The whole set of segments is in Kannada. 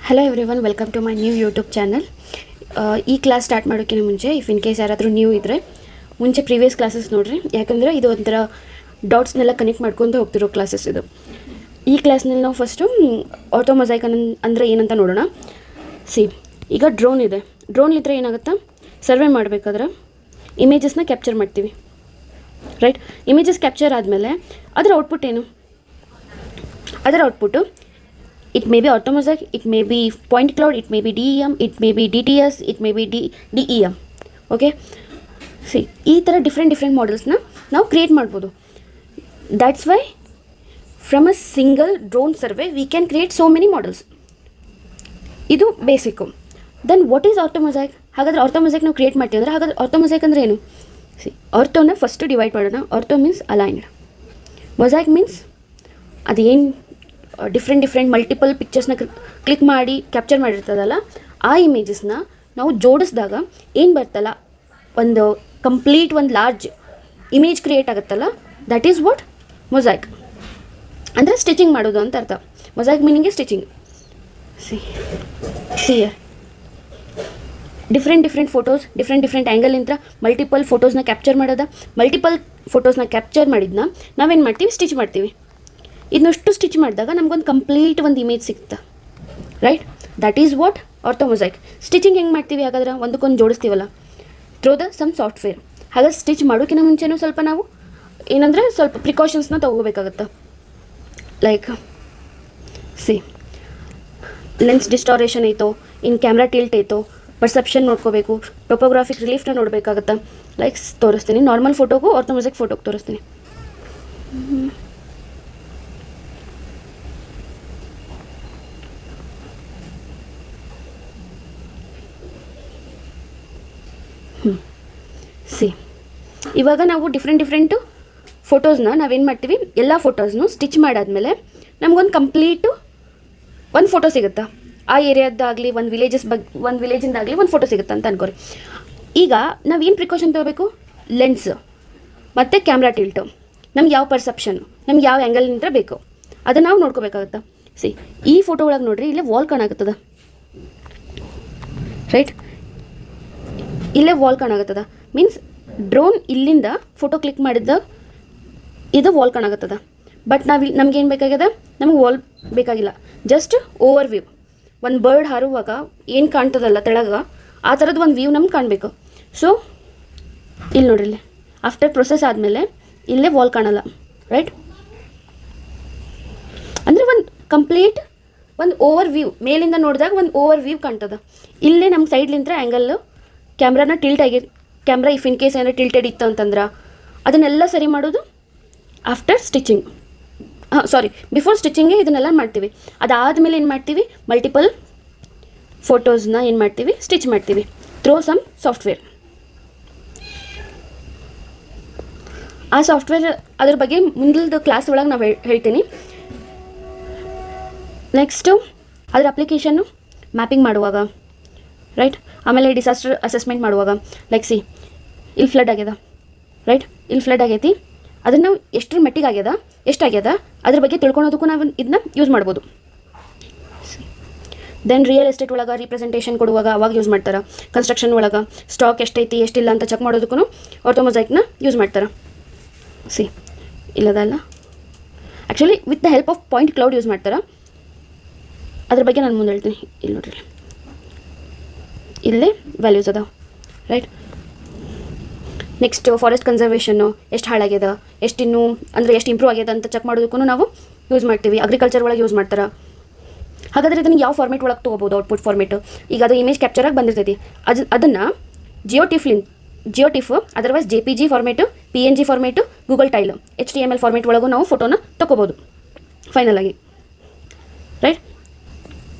Hello everyone, welcome to my new YouTube channel. ಈ ಕ್ಲಾಸ್ ಸ್ಟಾರ್ಟ್ ಮಾಡೋಕ್ಕಿಂತ ಮುಂಚೆ ಇಫ್ ಇನ್ ಕೇಸ್ ಯಾರಾದರೂ ನ್ಯೂ ಇದ್ದರೆ ಮುಂಚೆ ಪ್ರೀವಿಯಸ್ ಕ್ಲಾಸಸ್ ನೋಡಿರಿ. ಯಾಕಂದರೆ ಇದು ಒಂಥರ ಡಾಟ್ಸ್ನೆಲ್ಲ ಕನೆಕ್ಟ್ ಮಾಡ್ಕೊತ ಹೋಗ್ತಿರೋ ಕ್ಲಾಸಸ್ ಇದು. ಈ ಕ್ಲಾಸ್ನಲ್ಲಿ ನಾವು ಫಸ್ಟು ಆಟೋಮೊಸೈಕ್ ಅಂದರೆ ಏನಂತ ನೋಡೋಣ. ಈಗ ಡ್ರೋನ್ ಇದೆ. ಡ್ರೋನ್ಲಿದ್ರೆ ಏನಾಗುತ್ತಾ, ಸರ್ವೆ ಮಾಡಬೇಕಾದ್ರೆ ಇಮೇಜಸ್ನ ಕ್ಯಾಪ್ಚರ್ ಮಾಡ್ತೀವಿ, ರೈಟ್? ಇಮೇಜಸ್ ಕ್ಯಾಪ್ಚರ್ ಆದಮೇಲೆ ಅದರ ಔಟ್ಪುಟ್ ಏನು? ಅದರ output it may be automosaic, it may be point cloud, it may be DEM, it may be DTS, it may be DEM. Okay, ಈ ಥರ ಡಿಫ್ರೆಂಟ್ ಮಾಡೆಲ್ಸ್ನ ನಾವು ಕ್ರಿಯೇಟ್ ಮಾಡ್ಬೋದು. That's why from a single drone survey we can create so many models. ಇದು basic. Then what is orthomosaic? ಹಾಗಾದರೆ ಆರ್ಥೋಮೊಸೈಕ್ ನಾವು ಕ್ರಿಯೇಟ್ ಮಾಡ್ತೀವಿ ಅಂದರೆ ಹಾಗಾದರೆ ಆರ್ಥೋಮೊಸೈಕ್ ಅಂದರೆ ಏನು? ಆರ್ಥೋನ ಫಸ್ಟು ಡಿವೈಡ್ ಮಾಡೋಣ. Ortho means aligned, mosaic means ಅದೇನು ಡಿಫ್ರೆಂಟ್ ಮಲ್ಟಿಪಲ್ ಪಿಕ್ಚರ್ಸ್ನ ಕ್ಲಿಕ್ ಮಾಡಿ ಕ್ಯಾಪ್ಚರ್ ಮಾಡಿರ್ತದಲ್ಲ, ಆ ಇಮೇಜಸ್ನ ನಾವು ಜೋಡಿಸಿದಾಗ ಏನು ಬರ್ತಲ್ಲ, ಒಂದು ಕಂಪ್ಲೀಟ್ ಒಂದು ಲಾರ್ಜ್ ಇಮೇಜ್ ಕ್ರಿಯೇಟ್ ಆಗುತ್ತಲ್ಲ, ದಟ್ ಈಸ್ ವಾಟ್ ಮೊಸೈಕ್. ಅಂದರೆ ಸ್ಟಿಚಿಂಗ್ ಮಾಡೋದು ಅಂತ ಅರ್ಥ. Mosaic meaning stitching. ಸಿಯರ್ ಡಿಫ್ರೆಂಟ್ ಫೋಟೋಸ್ ಡಿಫ್ರೆಂಟ್ ಆ್ಯಂಗಲಿಂದ ಮಲ್ಟಿಪಲ್ ಫೋಟೋಸ್ನ ಕ್ಯಾಪ್ಚರ್ ಮಾಡೋದ. ಮಲ್ಟಿಪಲ್ ಫೋಟೋಸ್ನ ಕ್ಯಾಪ್ಚರ್ ಮಾಡಿದ್ನ ನಾವೇನು ಮಾಡ್ತೀವಿ, ಸ್ಟಿಚ್ ಮಾಡ್ತೀವಿ. ಇದನ್ನಷ್ಟು ಸ್ಟಿಚ್ ಮಾಡಿದಾಗ ನಮಗೊಂದು ಕಂಪ್ಲೀಟ್ ಒಂದು ಇಮೇಜ್ ಸಿಗುತ್ತೆ, right? That is what orthomosaic. Stitching ಹೆಂಗೆ ಮಾಡ್ತೀವಿ? ಹಾಗಾದ್ರೆ ಒಂದಕ್ಕೊಂದು ಜೋಡಿಸ್ತೀವಲ್ಲ, ಥ್ರೂ ದ ಸಮ್ ಸಾಫ್ಟ್ವೇರ್. ಹಾಗಾದ್ರೆ ಸ್ಟಿಚ್ ಮಾಡೋಕ್ಕಿಂತ ಮುಂಚೆನೂ ಸ್ವಲ್ಪ ನಾವು ಏನಂದರೆ ಸ್ವಲ್ಪ ಪ್ರಿಕಾಷನ್ಸ್ನ ತೊಗೋಬೇಕಾಗತ್ತೆ. ಲೈಕ್ ಲೆನ್ಸ್ ಡಿಸ್ಟಾರೇಷನ್ ಐತೋ, ಇನ್ ಕ್ಯಾಮ್ರಾ ಟಿಲ್ಟ್ ಐತೋ, ಪರ್ಸೆಪ್ಷನ್ ನೋಡ್ಕೋಬೇಕು, ಟೊಪೋಗ್ರಾಫಿಕ್ ರಿಲೀಫ್ನ ನೋಡಬೇಕಾಗತ್ತೆ. ಲೈಕ್ ತೋರಿಸ್ತೀನಿ, ನಾರ್ಮಲ್ ಫೋಟೋಗೂ ಆರ್ಥೋಮೊಸೈಕ್ ಫೋಟೋಗೆ ತೋರಿಸ್ತೀನಿ. ಇವಾಗ ನಾವು ಡಿಫ್ರೆಂಟು ಫೋಟೋಸ್ನ ನಾವೇನು ಮಾಡ್ತೀವಿ, ಎಲ್ಲ ಫೋಟೋಸ್ನು ಸ್ಟಿಚ್ ಮಾಡಾದ್ಮೇಲೆ ನಮಗೊಂದು ಕಂಪ್ಲೀಟು ಒಂದು ಫೋಟೋ ಸಿಗುತ್ತಾ, ಆ ಏರಿಯಾದಾಗಲಿ ಒಂದು ವಿಲೇಜಿಂದಾಗಲಿ ಒಂದು ಫೋಟೋ ಸಿಗುತ್ತೆ ಅಂತ ಅನ್ಕೋರಿ. ಈಗ ನಾವೇನು ಪ್ರಿಕಾಷನ್ ತೊಗೋಬೇಕು? ಲೆನ್ಸ್ ಮತ್ತು ಕ್ಯಾಮ್ರಾ ಟಿಲ್ಟು, ನಮ್ಗೆ ಯಾವ ಪರ್ಸೆಪ್ಷನು, ನಮ್ಗೆ ಯಾವ ಆ್ಯಂಗಲ್ನಿಂದ ಬೇಕು ಅದನ್ನು ನಾವು ನೋಡ್ಕೋಬೇಕಾಗತ್ತಾ. ಈ ಫೋಟೋ ಒಳಗೆ ನೋಡ್ರಿ, ಇಲ್ಲೇ ವಾಲ್ ಕಾಣಾಗುತ್ತದ, ರೈಟ್? ಇಲ್ಲೇ ವಾಲ್ ಕಾಣಾಗುತ್ತದ ಮೀನ್ಸ್ ಡ್ರೋನ್ ಇಲ್ಲಿಂದ ಫೋಟೋ ಕ್ಲಿಕ್ ಮಾಡಿದ್ದ ಇದು ವಾಲ್ ಕಾಣಾಗುತ್ತದ. ಬಟ್ ನಮಗೇನು ಬೇಕಾಗ್ಯದ, ನಮಗೆ ವಾಲ್ ಬೇಕಾಗಿಲ್ಲ, ಜಸ್ಟ್ ಓವರ್ ವ್ಯೂ. ಒಂದು ಬರ್ಡ್ ಹಾರುವಾಗ ಏನು ಕಾಣ್ತದಲ್ಲ ತೆಳಗ, ಆ ಥರದ್ದು ಒಂದು ವ್ಯೂ ನಮ್ಗೆ ಕಾಣಬೇಕು. ಸೊ ಇಲ್ಲಿ ನೋಡ್ರಿ, ಇಲ್ಲಿ ಆಫ್ಟರ್ ಪ್ರೊಸೆಸ್ ಆದಮೇಲೆ ಇಲ್ಲೇ ವಾಲ್ ಕಾಣಲ್ಲ, ರೈಟ್? ಅಂದರೆ ಒಂದು ಕಂಪ್ಲೀಟ್ ಒಂದು ಓವರ್ ವ್ಯೂ, ಮೇಲಿಂದ ನೋಡಿದಾಗ ಒಂದು ಓವರ್ ವ್ಯೂ ಕಾಣ್ತದ. ಇಲ್ಲೇ ನಮ್ಮ ಸೈಡ್ಲಿಂದ ಆ್ಯಂಗಲ್ಲು ಕ್ಯಾಮ್ರಾನ tilt camera if in case ಏನಾರು ಟಿಲ್ಟೆಡ್ ಇತ್ತು ಅಂತಂದ್ರೆ ಅದನ್ನೆಲ್ಲ ಸರಿ ಮಾಡೋದು ಆಫ್ಟರ್ ಸ್ಟಿಚಿಂಗ್. ಬಿಫೋರ್ ಸ್ಟಿಚಿಂಗೇ ಇದನ್ನೆಲ್ಲ ಮಾಡ್ತೀವಿ. ಅದಾದಮೇಲೆ ಏನು ಮಾಡ್ತೀವಿ, ಮಲ್ಟಿಪಲ್ ಫೋಟೋಸ್ನ ಏನು ಮಾಡ್ತೀವಿ, ಸ್ಟಿಚ್ ಮಾಡ್ತೀವಿ ಥ್ರೂ ಸಮ್ ಸಾಫ್ಟ್ವೇರ್. ಆ ಸಾಫ್ಟ್ವೇರ್ ಅದ್ರ ಬಗ್ಗೆ ಮುಂದಿನ ಕ್ಲಾಸ್ ಒಳಗೆ ನಾವು ಹೇಳ್ತೀನಿ. ನೆಕ್ಸ್ಟು ಅದರ ಅಪ್ಲಿಕೇಶನ್ನು ಮ್ಯಾಪಿಂಗ್ ಮಾಡುವಾಗ, ರೈಟ್? ಆಮೇಲೆ ಡಿಸಾಸ್ಟರ್ ಅಸೆಸ್ಮೆಂಟ್ ಮಾಡುವಾಗ, ಲೈಕ್ ಇಲ್ಲಿ ಫ್ಲಡ್ ಆಗ್ಯದ, ರೈಟ್? ಇಲ್ಲಿ ಫ್ಲಡ್ ಆಗೈತಿ, ಅದನ್ನು ನಾವು ಎಷ್ಟರ ಮಟ್ಟಿಗೆ ಎಷ್ಟಾಗ್ಯದ ಅದ್ರ ಬಗ್ಗೆ ತಿಳ್ಕೊಳೋದಕ್ಕೂ ನಾವು ಇದನ್ನ ಯೂಸ್ ಮಾಡ್ಬೋದು. ದೆನ್ ರಿಯಲ್ ಎಸ್ಟೇಟ್ ಒಳಗೆ ರಿಪ್ರೆಸೆಂಟೇಷನ್ ಕೊಡುವಾಗ ಅವಾಗ ಯೂಸ್ ಮಾಡ್ತಾರೆ. ಕನ್ಸ್ಟ್ರಕ್ಷನ್ ಒಳಗೆ ಸ್ಟಾಕ್ ಎಷ್ಟೈತಿ ಎಷ್ಟಿಲ್ಲ ಅಂತ ಚೆಕ್ ಮಾಡೋದಕ್ಕೂ ಆರ್ಥೋಮೊಸೈಕ್ನ ಯೂಸ್ ಮಾಡ್ತಾರೆ. ಇಲ್ಲದಲ್ಲ, actually with the help of point cloud use ಮಾಡ್ತಾರೆ. ಅದ್ರ ಬಗ್ಗೆ ನಾನು ಮುಂದೆ ಹೇಳ್ತೀನಿ. ಇಲ್ಲಿ ನೋಡ್ರಿ, ಇಲ್ಲೇ ವ್ಯಾಲ್ಯೂಸ್ ಅದಾವ, ರೈಟ್? ನೆಕ್ಸ್ಟ್ ಫಾರೆಸ್ಟ್ ಕನ್ಸರ್ವೇಷನ್ನು ಎಷ್ಟು ಹಾಳಾಗ್ಯದ, ಎಷ್ಟು ಇಂಪ್ರೂವ್ ಆಗ್ಯದ ಅಂತ ಚೆಕ್ ಮಾಡೋದಕ್ಕೂ ನಾವು ಯೂಸ್ ಮಾಡ್ತೀವಿ. ಅಗ್ರಿಕಲ್ಚರ್ ಒಳಗೆ ಯೂಸ್ ಮಾಡ್ತಾರೆ. ಹಾಗಾದರೆ ಇದನ್ನು ಯಾವ ಫಾರ್ಮೇಟ್ ಒಳಗೆ ತೊಗೋಬೋದು? Output format. ಈಗ ಅದು ಇಮೇಜ್ ಕ್ಯಾಪ್ಚರಾಗಿ ಬಂದಿರ್ತೈತಿ, ಅದನ್ನು GeoTIFF otherwise JPG format, PNG format, Google tile, HTML format ಒಳಗೂ ನಾವು ಫೋಟೋನ ತೊಗೋಬೋದು ಫೈನಲ್ ಆಗಿ, ರೈಟ್?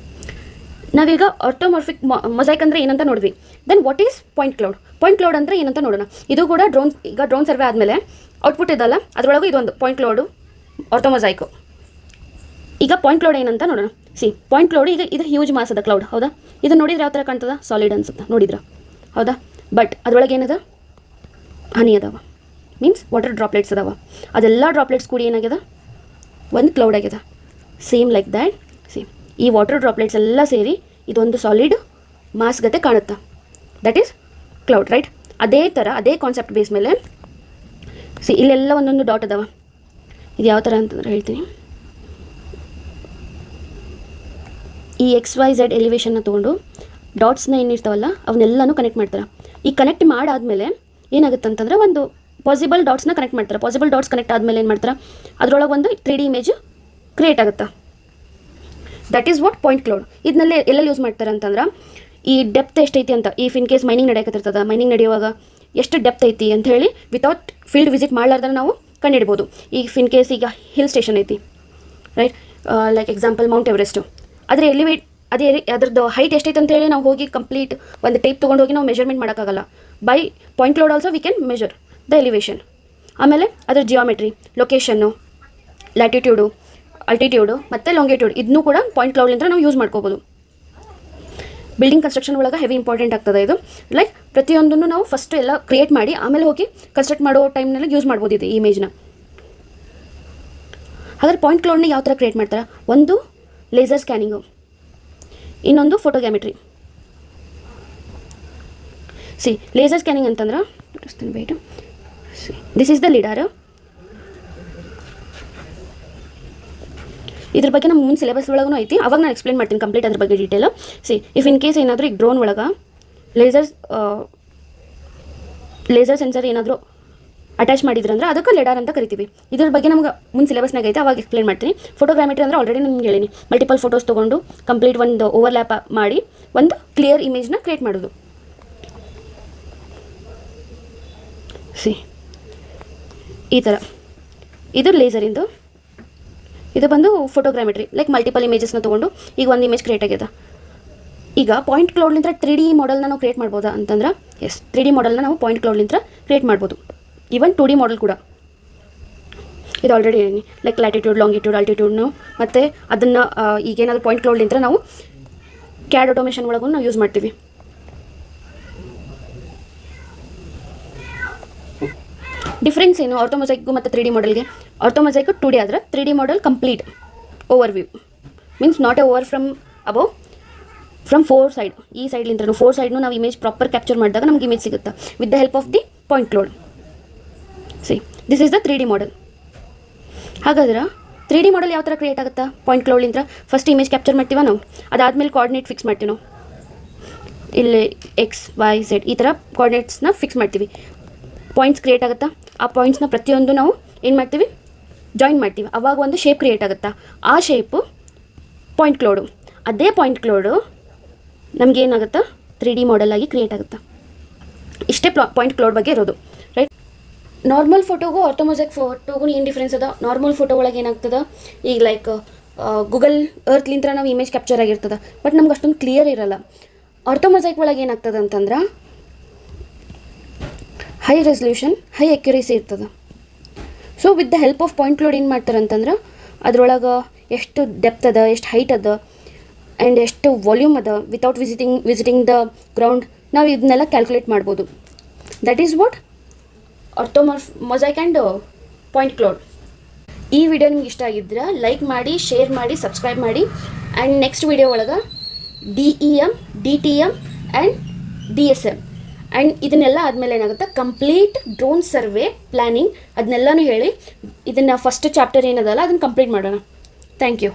ನಾವೀಗ ಆರ್ಥೋಮಾರ್ಫಿಕ್ ಮೊಸೈಕ್ ಅಂದರೆ ಏನಂತ ನೋಡಿದ್ವಿ. Then what is point cloud? Point cloud ಅಂದರೆ ಏನಂತ ನೋಡೋಣ. ಇದು ಕೂಡ ಡ್ರೋನ್ ಸರ್ವೆ ಆದಮೇಲೆ ಔಟ್ಪುಟ್ ಇದಲ್ಲ, ಅದರೊಳಗೂ ಇದೊಂದು ಪಾಯಿಂಟ್ ಕ್ಲೌಡು ಆರ್ಥೋಮೊಸೈಕು. ಈಗ ಪಾಯಿಂಟ್ ಕ್ಲೌಡ್ ಏನಂತ ನೋಡೋಣ. ಪಾಯಿಂಟ್ ಕ್ಲೌಡ್ ಈಗ ಇದು ಹ್ಯೂಜ್ ಮಾಸ್ ಅದ ಕ್ಲೌಡ್, ಹೌದಾ? ಇದು ನೋಡಿದ್ರೆ ಯಾವ ಥರ ಕಾಣ್ತದ? ಸಾಲಿಡ್ ಅನ್ಸುತ್ತೆ, ನೋಡಿದ್ರ, ಹೌದಾ? ಬಟ್ ಅದರೊಳಗೆ ಏನದ? ಹನಿ ಅದಾವ, ಮೀನ್ಸ್ ವಾಟರ್ ಡ್ರಾಪ್ಲೆಟ್ಸ್ ಅದಾವ. ಅದೆಲ್ಲ ಡ್ರಾಪ್ಲೆಟ್ಸ್ ಕೂಡಿ ಏನಾಗ್ಯದ? ಒಂದು ಕ್ಲೌಡ್ ಆಗ್ಯದ. ಸೇಮ್ ಲೈಕ್ ದ್ಯಾಟ್ ಈ ವಾಟರ್ ಡ್ರಾಪ್ಲೆಟ್ಸ್ ಎಲ್ಲ ಸೇರಿ ಇದೊಂದು ಸಾಲಿಡ್ ಮಾಸ್ ಗತೆ ಕಾಣುತ್ತೆ. That is cloud, right? ಅದೇ ಥರ ಅದೇ ಕಾನ್ಸೆಪ್ಟ್ ಬೇಸ್ ಮೇಲೆ ಇಲ್ಲೆಲ್ಲ ಒಂದೊಂದು ಡಾಟ್ ಅದಾವ. ಇದು ಯಾವ ಥರ ಅಂತಂದ್ರೆ ಹೇಳ್ತೀನಿ. ಈ XYZ ಎಲಿವೇಶನ್ನ ತೊಗೊಂಡು ಡಾಟ್ಸ್ನ ಏನಿರ್ತಾವಲ್ಲ ಅವನ್ನೆಲ್ಲನೂ ಕನೆಕ್ಟ್ ಮಾಡ್ತಾರೆ. ಈ ಕನೆಕ್ಟ್ ಮಾಡಾದಮೇಲೆ ಏನಾಗುತ್ತೆ ಅಂತಂದ್ರೆ ಒಂದು ಪಾಸಿಬಲ್ ಡಾಟ್ಸ್ನ ಕನೆಕ್ಟ್ ಮಾಡ್ತಾರೆ. ಪಾಸಿಬಲ್ ಡಾಟ್ಸ್ ಕನೆಕ್ಟ್ ಆದಮೇಲೆ ಏನು ಮಾಡ್ತಾರೆ, ಅದರೊಳಗೆ ಒಂದು 3D ಇಮೇಜ್ ಕ್ರಿಯೇಟ್ ಆಗುತ್ತೆ. That is what point cloud. ಇದನ್ನೆಲ್ಲ ಎಲ್ಲೆಲ್ಲಿ ಯೂಸ್ ಮಾಡ್ತಾರೆ ಅಂತಂದ್ರೆ ಈ ಡೆಪ್ತ್ ಎಷ್ಟೈತಿ ಅಂತ, ಇಫ್ ಇನ್ ಕೇಸ್ ಮೈನಿಂಗ್ ನಡೆಯಕತ್ತಿರ್ತದೆ, ಮೈನಿಂಗ್ ನಡೆಯುವಾಗ ಎಷ್ಟು ಡೆಪ್ತ್ ಐತಿ ಅಂತ ಹೇಳಿ ವಿತೌಟ್ ಫೀಲ್ಡ್ ವಿಸಿಟ್ ಮಾಡಲಾರ್ದ್ರೆ ನಾವು ಕಂಡುಹಿಡ್ಬೋದು. ಈಗ ಇನ್ ಕೇಸ್ ಈಗ ಹಿಲ್ ಸ್ಟೇಷನ್ ಐತಿ, right? Like example Mount Everest. ಆದರೆ ಅದ್ರದ್ದು ಹೈಟ್ ಎಷ್ಟೈತೆ ಅಂತ ಹೇಳಿ ನಾವು ಹೋಗಿ ಕಂಪ್ಲೀಟ್ ಒಂದು ಟೇಪ್ ತೊಗೊಂಡು ಹೋಗಿ ನಾವು ಮೆಜರ್ಮೆಂಟ್ ಮಾಡೋಕ್ಕಾಗಲ್ಲ. By point cloud also we can measure the elevation. ಆಮೇಲೆ ಅದರ ಜಿಯೋಮೆಟ್ರಿ, ಲೊಕೇಶನ್ನು, ಲ್ಯಾಟಿಟ್ಯೂಡು, ಅಲ್ಟಿಟ್ಯೂಡು ಮತ್ತು ಲಾಂಗಿಟ್ಯೂಡ್ ಇದನ್ನೂ ಕೂಡ ಪಾಯಿಂಟ್ ಕ್ಲೌಡ್ಲಿಂದ ನಾವು ಯೂಸ್ ಮಾಡ್ಕೋಬೋದು. ಬಿಲ್ಡಿಂಗ್ ಕನ್ಸ್ಟ್ರಕ್ಷನ್ ಒಳಗೆ ಹೆವಿ ಇಂಪಾರ್ಟೆಂಟ್ ಆಗ್ತದೆ ಇದು. ಲೈಕ್ ಪ್ರತಿಯೊಂದನ್ನು ನಾವು ಫಸ್ಟ್ ಎಲ್ಲ ಕ್ರಿಯೇಟ್ ಮಾಡಿ ಆಮೇಲೆ ಹೋಗಿ ಕನ್ಸ್ಟ್ರಕ್ಟ್ ಮಾಡೋ ಟೈಮ್ನಲ್ಲಿ ಯೂಸ್ ಮಾಡ್ಬೋದು ಇದು ಇಮೇಜ್ನ. ಹಾಗಾದ್ರೆ ಪಾಯಿಂಟ್ ಕ್ಲೌಡ್ನ ಯಾವ ಥರ ಕ್ರಿಯೇಟ್ ಮಾಡ್ತಾರೆ? ಒಂದು ಲೇಸರ್ ಸ್ಕ್ಯಾನಿಂಗು, ಇನ್ನೊಂದು ಫೋಟೋಗ್ಯಾಮೆಟ್ರಿ. ಲೇಸರ್ ಸ್ಕ್ಯಾನಿಂಗ್ ಅಂತಂದ್ರೆ wait, this is the lidar. ಇದ್ರ ಬಗ್ಗೆ ನಮ್ಮ ಮುಂದೆ ಸಿಲೆಬಸ್ ಒಳಗೂ ಐತಿ, ಅವಾಗ ನಾನು ಎಕ್ಸ್ಪ್ಲೇನ್ ಮಾಡ್ತೀನಿ ಕಂಪ್ಲೀಟ್ ಅದ್ರ ಬಗ್ಗೆ ಡೀಟೇಲು. ಇಫ್ ಇನ್ ಕೇಸ್ ಏನಾದರೂ ಈಗ ಡ್ರೋನ್ ಒಳಗೆ ಲೇಸರ್ ಸೆನ್ಸರ್ ಏನಾದರೂ ಅಟ್ಯಾಚ್ ಮಾಡಿದ್ರಂದ್ರೆ ಅದಕ್ಕೆ ಲೆಡಾರ್ ಅಂತ ಕರಿತೀವಿ. ಇದ್ರ ಬಗ್ಗೆ ನಮ್ಗೆ ಮುಂದೆ ಸಿಲೆಬಸ್ನಾಗ ಐತೆ, ಅವಾಗ ಎಕ್ಸ್ಪ್ಲೇನ್ ಮಾಡ್ತೀನಿ. ಫೋಟೋಗ್ರಾಮೆಟ್ರಿ ಅಂದರೆ ಆಲ್ರೆಡಿ ನಿಮ್ಗೆ ಹೇಳೀನಿ, ಮಲ್ಟಿಪಲ್ ಫೋಟೋಸ್ ತೊಗೊಂಡು ಕಂಪ್ಲೀಟ್ ಒಂದು ಓವರ್ಲ್ಯಾಪ್ ಮಾಡಿ ಒಂದು ಕ್ಲಿಯರ್ ಇಮೇಜ್ನ ಕ್ರಿಯೇಟ್ ಮಾಡೋದು. ಈ ಥರ ಇದು ಲೇಸರಿಂದು. ಇದು ಬಂದು ಫೋಟೋಗ್ರಾಮೆಟ್ರಿ, ಲೈಕ್ ಮಲ್ಟಿಪಲ್ ಇಮೇಜಸ್ನ ತೊಗೊಂಡು ಈಗ ಒಂದು ಇಮೇಜ್ ಕ್ರಿಯೇಟ್ ಆಗ್ಯದ. ಈಗ ಪಾಯಿಂಟ್ ಕ್ಲೌಡ್ಲಿಂದ 3D ಮಾಡೆಲ್ನ ನಾವು ಕ್ರಿಯೇಟ್ ಮಾಡ್ಬೋದಾ ಅಂತಂದ್ರೆ ಎಸ್, 3D ಮಾಡೆಲ್ನ ನಾವು ಪಾಯಿಂಟ್ ಕ್ಲೌಡ್ಲಿಂದ ಕ್ರಿಯೇಟ್ ಮಾಡ್ಬೋದು. ಈವನ್ 2D ಮಾಡೆಲ್ ಕೂಡ. ಇದು ಆಲ್ರೆಡಿ ಹೇಳೀನಿ, ಲೈಕ್ ಲ್ಯಾಟಿಟ್ಯೂಡ್, ಲಾಂಗಿಟ್ಯೂಡ್, ಅಲ್ಟಿಟ್ಯೂಡ್ನು ಮತ್ತು ಅದನ್ನು ಈಗೇನಾದರೂ ಪಾಯಿಂಟ್ ಕ್ಲೌಡ್ಲಿಂದ ನಾವು ಕ್ಯಾಡ್ ಆಟೋಮೇಷನ್ ಒಳಗೂ ನಾವು ಯೂಸ್ ಮಾಡ್ತೀವಿ. ಡಿಫ್ರೆನ್ಸ್ ಏನು ಆರ್ಥೋಮೊಸೈಕ್ಗೂ ಮತ್ತು 3D ಮಾಡೆಲ್ಗೆ? ಆರ್ಥೋಮೊಸೈಕು 2D ಆದರೆ 3D model complete over view, means not A over from above, from 4 side. ಈ ಸೈಡ್ಲಿಂದ 4 ಸೈಡ್ನು ನಾವು ಇಮೇಜ್ ಪ್ರಾಪರ್ ಕ್ಯಾಪ್ಚರ್ ಮಾಡಿದಾಗ ನಮ್ಗೆ ಇಮೇಜ್ ಸಿಗುತ್ತೆ with the help of the point cloud. This is the 3D model. ಹಾಗಾದ್ರೆ 3D ಮಾಡೆಲ್ ಯಾವ ಥರ ಕ್ರಿಯೇಟ್ ಆಗುತ್ತಾ ಪಾಯಿಂಟ್ ಕ್ಲೌಡ್ಲಿಂದ? ಫಸ್ಟ್ ಇಮೇಜ್ ಕ್ಯಾಪ್ಚರ್ ಮಾಡ್ತೀವ ನಾವು, ಅದಾದಮೇಲೆ ಕೋಆರ್ಡಿನೇಟ್ ಫಿಕ್ಸ್ ಮಾಡ್ತೀವಿ ನಾವು. ಇಲ್ಲಿ XYZ ಈ ಥರ ಕೋಆರ್ಡಿನೇಟ್ಸ್ನ ಫಿಕ್ಸ್ ಮಾಡ್ತೀವಿ. ಪಾಯಿಂಟ್ಸ್ ಕ್ರಿಯೇಟ್ ಆಗುತ್ತಾ, ಆ ಪಾಯಿಂಟ್ಸ್ನ ಪ್ರತಿಯೊಂದು ನಾವು ಏನು ಮಾಡ್ತೀವಿ, ಜಾಯಿನ್ ಮಾಡ್ತೀವಿ. ಆವಾಗ ಒಂದು ಶೇಪ್ ಕ್ರಿಯೇಟ್ ಆಗುತ್ತಾ, ಆ ಶೇಪು ಪಾಯಿಂಟ್ ಕ್ಲೌಡು. ಅದೇ ಪಾಯಿಂಟ್ ಕ್ಲೌಡು ನಮಗೇನಾಗುತ್ತಾ 3D ಮಾಡೆಲ್ ಆಗಿ ಕ್ರಿಯೇಟ್ ಆಗುತ್ತಾ. ಇಷ್ಟೇ ಪಾಯಿಂಟ್ ಕ್ಲೌಡ್ ಬಗ್ಗೆ ಇರೋದು, ರೈಟ್? ನಾರ್ಮಲ್ ಫೋಟೋಗೂ ಆರ್ಥೋಮೊಸೈಕ್ ಫೋಟೋಗೂ ಏನು ಡಿಫ್ರೆನ್ಸ್ ಅದ? ನಾರ್ಮಲ್ ಫೋಟೋ ಒಳಗೆ ಏನಾಗ್ತದೆ, ಈಗ ಲೈಕ್ ಗೂಗಲ್ ಅರ್ತ್ಲಿಂತ್ರ ನಾವು ಇಮೇಜ್ ಕ್ಯಾಪ್ಚರ್ ಆಗಿರ್ತದೆ, ಬಟ್ ನಮ್ಗೆ ಅಷ್ಟೊಂದು ಕ್ಲಿಯರ್ ಇರೋಲ್ಲ. ಆರ್ಥೋಮೊಸೈಕ್ ಒಳಗೆ ಏನಾಗ್ತದೆ ಅಂತಂದ್ರೆ ಹೈ ರೆಸಲ್ಯೂಷನ್, ಹೈ ಅಕ್ಯುರೇಸಿ ಇರ್ತದೆ. So with the help of point cloud ಏನು ಮಾಡ್ತಾರೆ ಅಂತಂದ್ರೆ ಅದ್ರೊಳಗೆ ಎಷ್ಟು ಡೆಪ್ತ್ ಅದ, ಎಷ್ಟು ಹೈಟ್ ಅದ ಆ್ಯಂಡ್ ಎಷ್ಟು ವಾಲ್ಯೂಮ್ ಅದ ವಿತೌಟ್ ವಿಸಿಟಿಂಗ್ ದ ಗ್ರೌಂಡ್ ನಾವು ಇದನ್ನೆಲ್ಲ ಕ್ಯಾಲ್ಕುಲೇಟ್ ಮಾಡ್ಬೋದು. That is what mosaic and point cloud. ಈ ವಿಡಿಯೋ ನಿಮ್ಗೆ ಇಷ್ಟ ಆಗಿದ್ರೆ ಲೈಕ್ ಮಾಡಿ, ಶೇರ್ ಮಾಡಿ, ಸಬ್ಸ್ಕ್ರೈಬ್ ಮಾಡಿ. ಆ್ಯಂಡ್ ನೆಕ್ಸ್ಟ್ ವಿಡಿಯೋ ಒಳಗೆ DEM, DTM and DSM and ಇದನ್ನೆಲ್ಲ ಆದಮೇಲೆ ಏನಾಗುತ್ತೆ, ಕಂಪ್ಲೀಟ್ ಡ್ರೋನ್ ಸರ್ವೆ ಪ್ಲ್ಯಾನಿಂಗ್ ಅದನ್ನೆಲ್ಲನೂ ಹೇಳಿ ಇದನ್ನು ಫಸ್ಟ್ ಚಾಪ್ಟರ್ ಏನದಲ್ಲ ಅದನ್ನು ಕಂಪ್ಲೀಟ್ ಮಾಡೋಣ. Thank you.